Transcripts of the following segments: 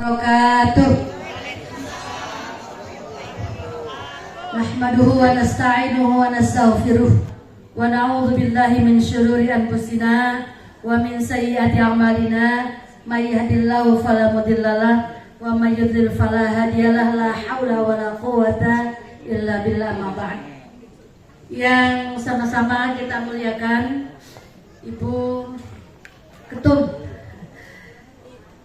Wabarakatuh. Nahmaduhu wa nasta'inuhu wa nastaghfiruh wa na'udzu billahi min syururi anfusina wa min sayyiati a'malina may yahdihillahu fala mudhillalah wa may yudhlil fala hadiyalah. La haula wa la quwwata illa billah. Ma ba'd. Yang sama-sama kita muliakan Ibu Ketum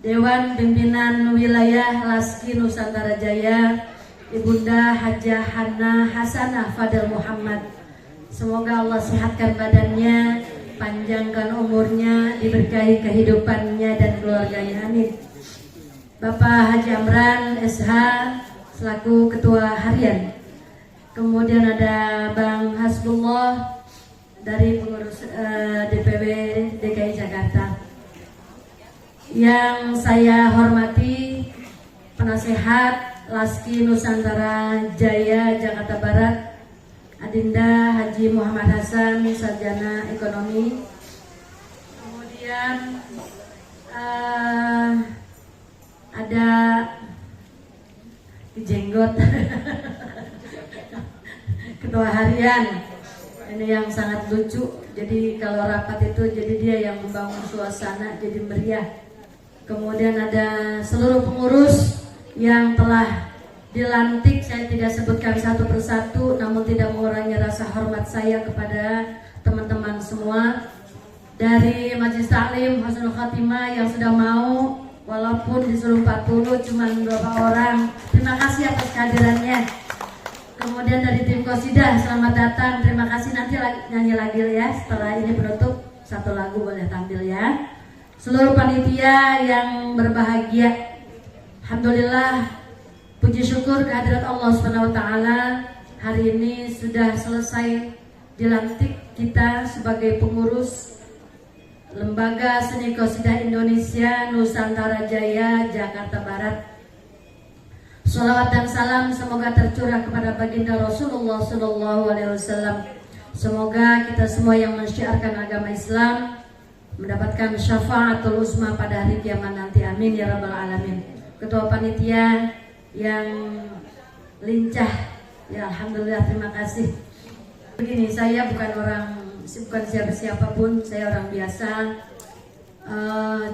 Dewan Pimpinan Wilayah Laski Nusantara Jaya, Ibunda Hajah Hana Hasanah Fadil Muhammad. Semoga Allah sehatkan badannya, panjangkan umurnya, diberkahi kehidupannya dan keluarganya, amin. Bapak Haji Amran SH selaku Ketua Harian. Kemudian ada Bang Hasbullah dari pengurus DPW DKI Jakarta. Yang saya hormati penasehat Laski Nusantara Jaya Jakarta Barat, Adinda Haji Muhammad Hasan, Sarjana Ekonomi. Kemudian ada jenggot Ketua Harian ini yang sangat lucu. Jadi kalau rapat itu jadi dia yang membangun suasana jadi meriah. Kemudian ada seluruh pengurus yang telah dilantik. Saya tidak sebutkan satu persatu, namun tidak mengurangi rasa hormat saya kepada teman-teman semua. Dari Majelis Taklim Husnul Khatimah yang sudah mau, walaupun disuruh 40 cuma beberapa orang. Terima kasih atas kehadirannya. Kemudian dari tim Qasidah, selamat datang. Terima kasih, nanti nyanyi lagi ya. Setelah ini penutup, satu lagu boleh tampil ya. Seluruh panitia yang berbahagia, alhamdulillah, puji syukur kehadirat Allah Subhanahu wa taala. Hari ini sudah selesai dilantik kita sebagai pengurus Lembaga Seni Qasidah Indonesia Nusantara Jaya Jakarta Barat. Sholawat dan salam semoga tercurah kepada baginda Rasulullah SAW. Semoga kita semua yang mensyiarkan agama Islam mendapatkan syafaatul uzma pada hari kiamat nanti, amin ya rabbal alamin. Ketua panitia yang lincah, ya alhamdulillah, terima kasih. Begini, saya bukan siapa pun, saya orang biasa.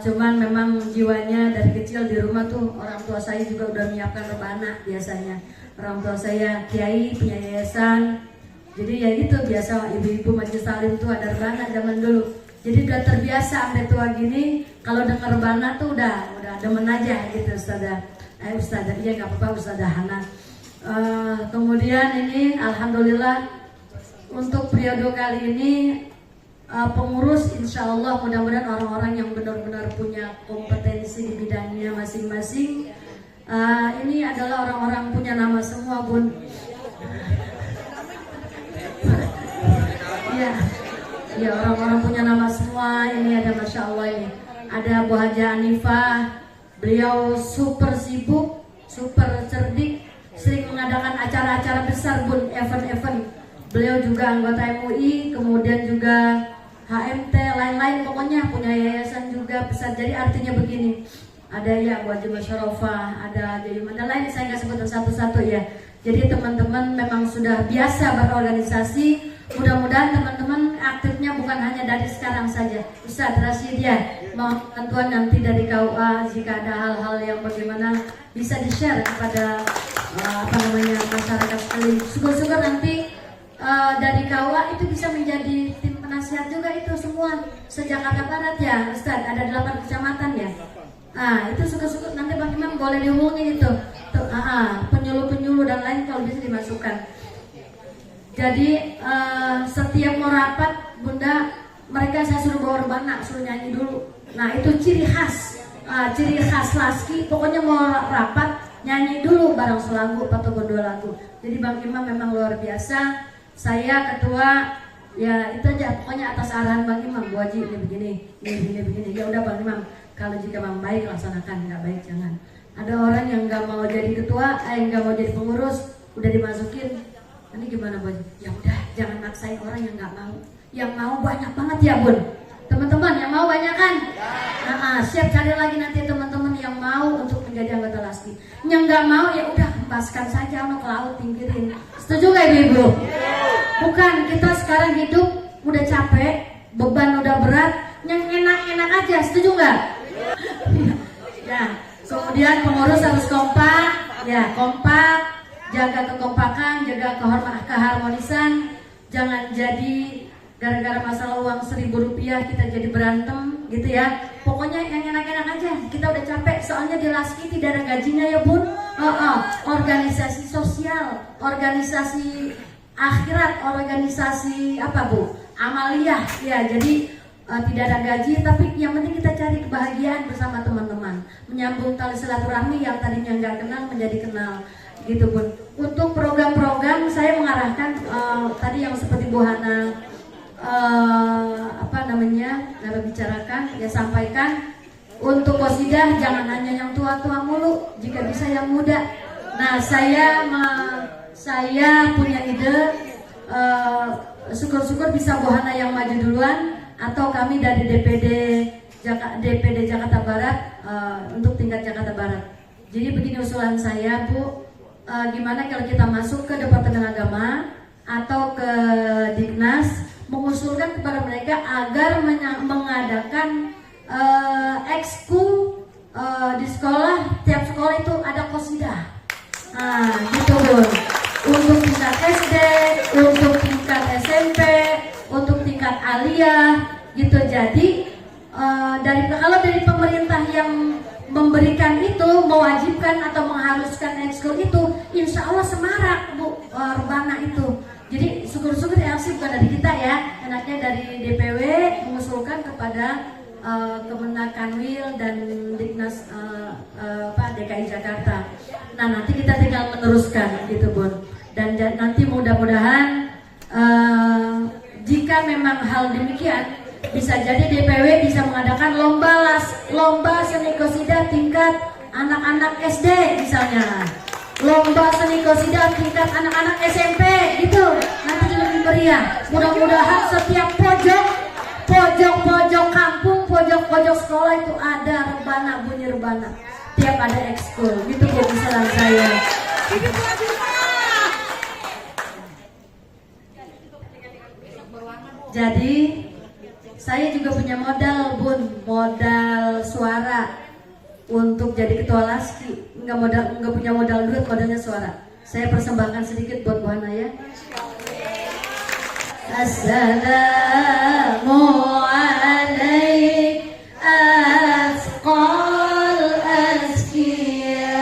Cuman memang jiwanya dari kecil di rumah tuh orang tua saya juga udah menyiapkan rebana biasanya. Orang tua saya kiai, punya yayasan. Jadi ya itu biasa, ibu-ibu majelis taklim tuh ada rebana zaman dulu. Jadi udah terbiasa sampai tua gini, kalau dengar rebana tuh udah demen aja gitu. Ustazah, iya nggak apa-apa Ustazah Hana. Kemudian ini alhamdulillah untuk periode kali ini pengurus insya Allah mudah-mudahan orang-orang yang benar-benar punya kompetensi di bidangnya masing-masing. Ini adalah orang-orang punya nama semua, Bun. Ya, orang-orang punya nama semua. Ini ada Masya Allah, ini ada Bu Haja Anifah. Beliau super sibuk, super cerdik, sering mengadakan acara-acara besar, Bun, event-event. Beliau juga anggota MUI, kemudian juga HMT, lain-lain, pokoknya punya yayasan juga besar. Jadi artinya begini, ada ya Bu Haji Masyarofah, ada lain, saya nggak sebutkan satu-satu ya. Jadi teman-teman memang sudah biasa berorganisasi. Mudah-mudahan teman-teman aktifnya bukan hanya dari sekarang saja. Ustaz Rasyidia mohon bantuan nanti dari KUA jika ada hal-hal yang bagaimana bisa di-share kepada masyarakat sekalian. Syukur-syukur nanti dari KUA itu bisa menjadi tim penasihat juga itu semua se-Jakarta Barat ya Ustaz, ada 8 kecamatan ya. Itu syukur-syukur nanti Bang Imam boleh dihubungi itu penyuluh-penyuluh dan lain kalau bisa dimasukkan. Jadi setiap mau rapat Bunda, mereka saya suruh bawa rebana, suruh nyanyi dulu. Nah itu ciri khas Laski, pokoknya mau rapat nyanyi dulu bareng selagu ataupun 2 lagu. Jadi Bang Imam memang luar biasa. Saya ketua, ya itu aja pokoknya atas arahan Bang Imam. Bu Haji ini begini. Ya udah Bang Imam, kalau jika memang baik laksanakan, nggak baik jangan. Ada orang yang nggak mau jadi ketua, nggak mau jadi pengurus, udah dimasukin. Ini gimana Bu Haji? Ya udah, jangan maksain orang yang nggak mau. Yang mau banyak banget ya Bun. Teman-teman yang mau banyak kan? Siap cari lagi nanti teman-teman yang mau untuk menjadi anggota LASKI. Yang nggak mau ya udah hempaskan saja ke laut, pinggirin. Setuju nggak ibu-ibu? Bukan, kita sekarang hidup udah capek, beban udah berat, yang enak-enak aja. Setuju nggak? Ya, kemudian pengurus harus kompak, ya kompak, jaga kekompakan, jaga keharmonisan, jangan jadi gara-gara masalah uang 1.000 rupiah kita jadi berantem gitu ya. Pokoknya yang enak-enak aja. Kita udah capek, soalnya di LASKI tidak ada gajinya ya bun. Organisasi sosial, organisasi akhirat, organisasi apa bu? Amaliyah ya. Jadi tidak ada gaji, tapi yang penting kita cari kebahagiaan bersama teman-teman, menyambung tali silaturahmi yang tadinya nggak kenal menjadi kenal gitu bun. Untuk program-program saya mengarahkan tadi yang seperti Bu Hana bicarakan ya, sampaikan untuk qasidah jangan hanya yang tua-tua mulu, jika bisa yang muda. Nah saya punya ide, syukur-syukur bisa Bu Hana yang maju duluan atau kami dari DPD Jakarta Barat untuk tingkat Jakarta Barat. Jadi begini usulan saya Bu, gimana kalau kita masuk ke Departemen Agama atau ke Dignas, mengusulkan kepada mereka agar mengadakan ekskul di sekolah, tiap sekolah itu ada qasidah. Nah gitu Bun, untuk tingkat SD, untuk tingkat SMP, untuk tingkat aliyah gitu. Jadi kalau dari pemerintah yang memberikan itu, mewajibkan atau mengharuskan ekskul itu, insya Allah semarak Bu Rebana itu. Jadi syukur-syukur reaksi bukan dari kita ya, enaknya dari DPW mengusulkan kepada Kemenag Kanwil dan Dignas DKI Jakarta. Nah nanti kita tinggal meneruskan gitu Bun. Dan nanti mudah-mudahan jika memang hal demikian, bisa jadi DPW bisa mengadakan lomba seni qasidah tingkat anak-anak SD misalnya, lomba seni qasidah tingkat anak-anak SMP gitu. Nanti lebih meriah. Mudah-mudahan setiap pojok kampung, pojok sekolah itu ada rebana, bunyi rebana. Tiap ada ekskul gitu ya usulan saya. Jadi saya juga punya modal Bun, modal suara untuk jadi ketua LASKI. Nggak punya modal duit, modalnya suara. Saya persembahkan sedikit buat Bu Hana ya. Assalamualaikum asqal azkiya.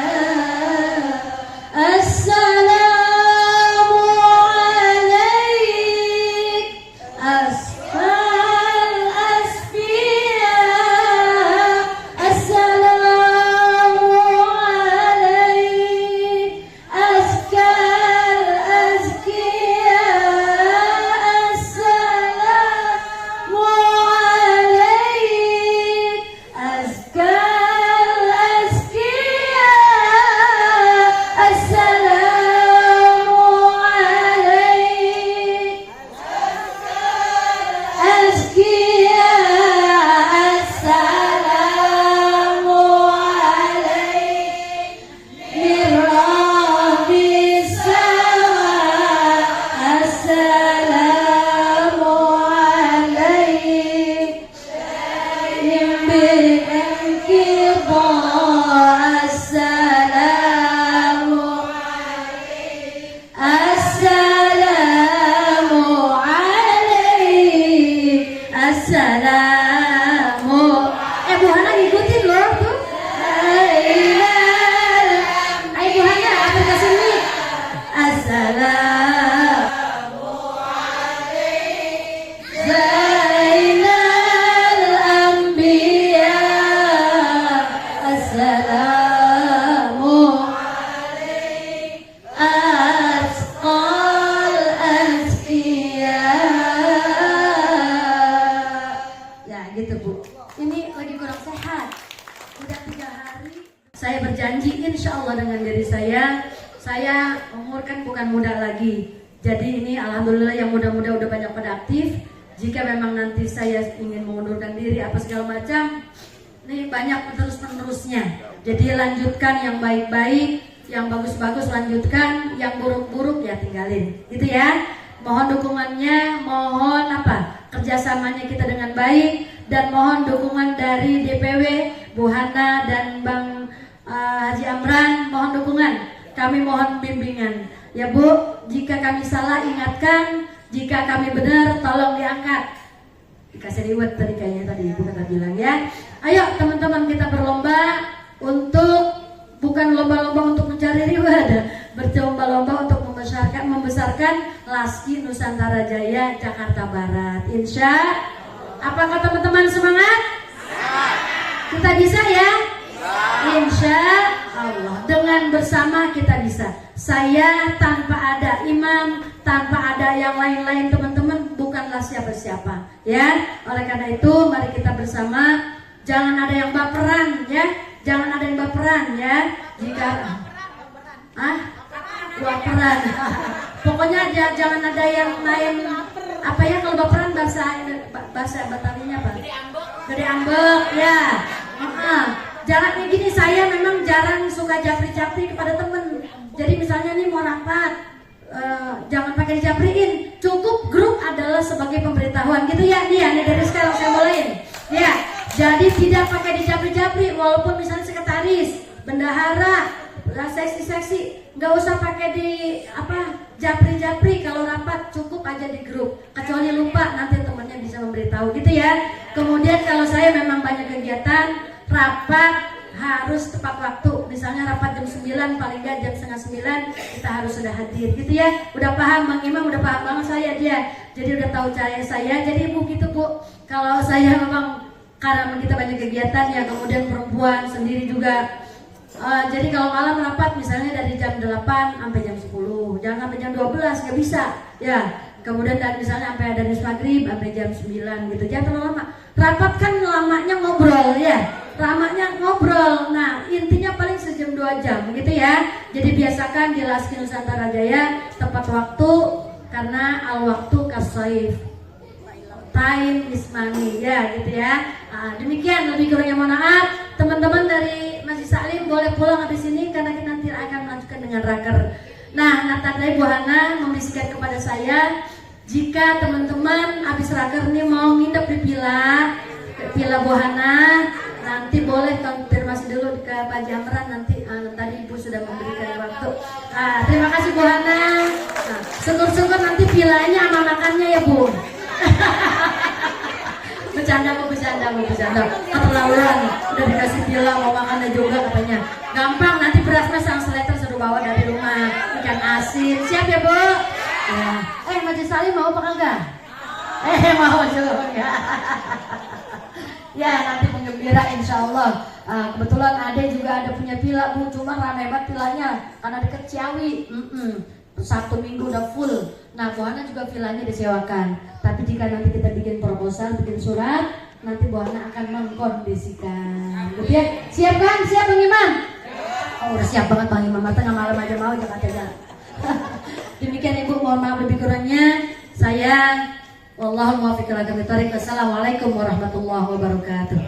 Saya berjanji insya Allah dengan diri saya umur kan bukan muda lagi. Jadi ini alhamdulillah yang muda-muda udah banyak pada aktif. Jika memang nanti saya ingin mengundurkan diri apa segala macam, Ini banyak terus-menerusnya. Jadi lanjutkan yang baik-baik, yang bagus-bagus lanjutkan, yang buruk-buruk ya tinggalin. Gitu ya. Mohon dukungannya, mohon kerjasamanya kita dengan baik, dan mohon dukungan dari DPW Bu Hana dan Bang Haji Amran, mohon dukungan. Kami mohon bimbingan. Ya Bu, jika kami salah ingatkan, jika kami benar tolong diangkat. Dikasih reward tadi kayaknya tadi Ibu kata bilang ya. Ayo teman-teman kita berlomba untuk, bukan lomba-lomba untuk mencari reward, berlomba-lomba untuk membesarkan Laski Nusantara Jaya Jakarta Barat. Insya. Apakah teman-teman semangat? Kita bisa ya? Insya Allah. Dengan bersama kita bisa. Saya tanpa ada imam, tanpa ada yang lain-lain teman-teman, bukanlah siapa-siapa ya. Oleh karena itu mari kita bersama, jangan ada yang baperan ya, jangan ada yang baperan ya. Jika baperan pokoknya jangan ada yang main kalau baperan bahasa Batavinya apa? Gede ambek ya. Jangan kayak gini, saya memang jarang suka japri-japri kepada temen. Jadi misalnya nih mau rapat, jangan pakai dijapriin. Cukup grup adalah sebagai pemberitahuan gitu ya. Nih dari sekarang saya mulain. Ya, jadi tidak pakai dijapri-japri. Walaupun misalnya sekretaris, bendahara, seksi-seksi, nggak usah pakai di japri-japri kalau rapat, cukup aja di grup. Kecuali lupa, nanti temannya bisa memberitahu gitu ya. Kemudian kalau saya memang banyak kegiatan, rapat harus tepat waktu. Misalnya rapat jam 9, paling nggak jam setengah 9 kita harus sudah hadir gitu ya. Udah paham Bang Imam, udah paham banget saya dia. Jadi udah tahu cara saya. Jadi Ibu gitu Bu, kalau saya memang karena kita banyak kegiatan ya, kemudian perempuan sendiri juga. Jadi kalau malam rapat misalnya dari jam 8 sampai jam 10, jangan sampai jam 12, nggak bisa ya. Kemudian dari misalnya sampai ada maghrib sampai jam 9 gitu, jangan terlalu lama. Rapat kan lamanya ngobrol ya, lamanya ngobrol. Nah intinya paling sejam 2 jam gitu ya. Jadi biasakan di Laski Nusantara Jaya tepat waktu, karena al waktu kasaif, time is money ya gitu ya. Demikian, lebih kurangnya mohon maaf. Teman-teman dari Masjid Salim boleh pulang habis ini karena kita nanti akan melanjutkan dengan raker. Nah tadi Bu Hana membisikkan kepada saya, jika teman-teman habis raker nih mau nginep di Villa Bu Hana, nanti boleh konfirmasi dulu ke Pak Jamran, nanti tadi Ibu sudah memberikan waktu. Terima kasih Bu Hana. Syukur-syukur nanti villanya sama makannya ya Bu. Bercanda Bu, keterlaluan. Udah dikasih villa mau makannya juga katanya. Gampang, nanti berasnya sang seleter suruh bawa dari rumah, ikan asin. Siap ya Bu? Ya. Masjid Salim mau apa kagak? Mau juga ya. Ya nanti menggembira insya Allah. Kebetulan Ade juga ada punya villa Bu, cuma ramai banget villanya karena deket Ciawi. Sabtu Minggu udah full. Nah Bu Hana juga villanya disewakan. Tapi jika nanti kita bikin proposal, bikin surat, nanti Bu Hana akan mengkondisikan. Gitu ya? Siap kan? Siap Bang Imam? Oh udah siap banget Bang Imam. Tengah malam aja mau Jakarta aja. Demikian Ibu, mohon maaf lebih kurangnya. Saya wallahul muwaffiq ila aqwamit thoriq. Assalamualaikum warahmatullahi wabarakatuh.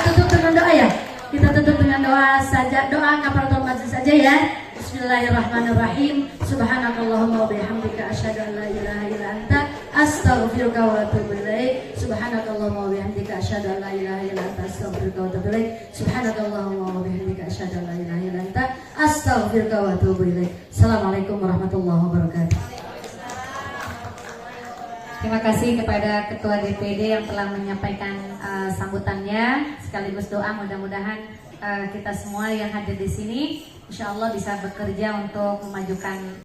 Tutup dengan doa ya. Kita tutup dengan doa saja, doa kafaratul majlis saja ya. Bismillahirrahmanirrahim. Subhanakallahumma wa bihamdika asyhadu an la ilaha illa anta astaghfiruka wa atubu ilaik. Subhanakallahumma wa bihamdika asyhadu an la ilaha illa anta astaghfiruka wa atubu ilaik. Subhanakallahumma wa bihamdika asyhadu an la ilaha illa anta astaghfiruka wa atubu ilaik. Assalamualaikum warahmatullahi wabarakatuh. Terima kasih kepada Ketua DPD yang telah menyampaikan sambutannya, sekaligus doa. Mudah-mudahan kita semua yang hadir di sini, insya Allah bisa bekerja untuk memajukan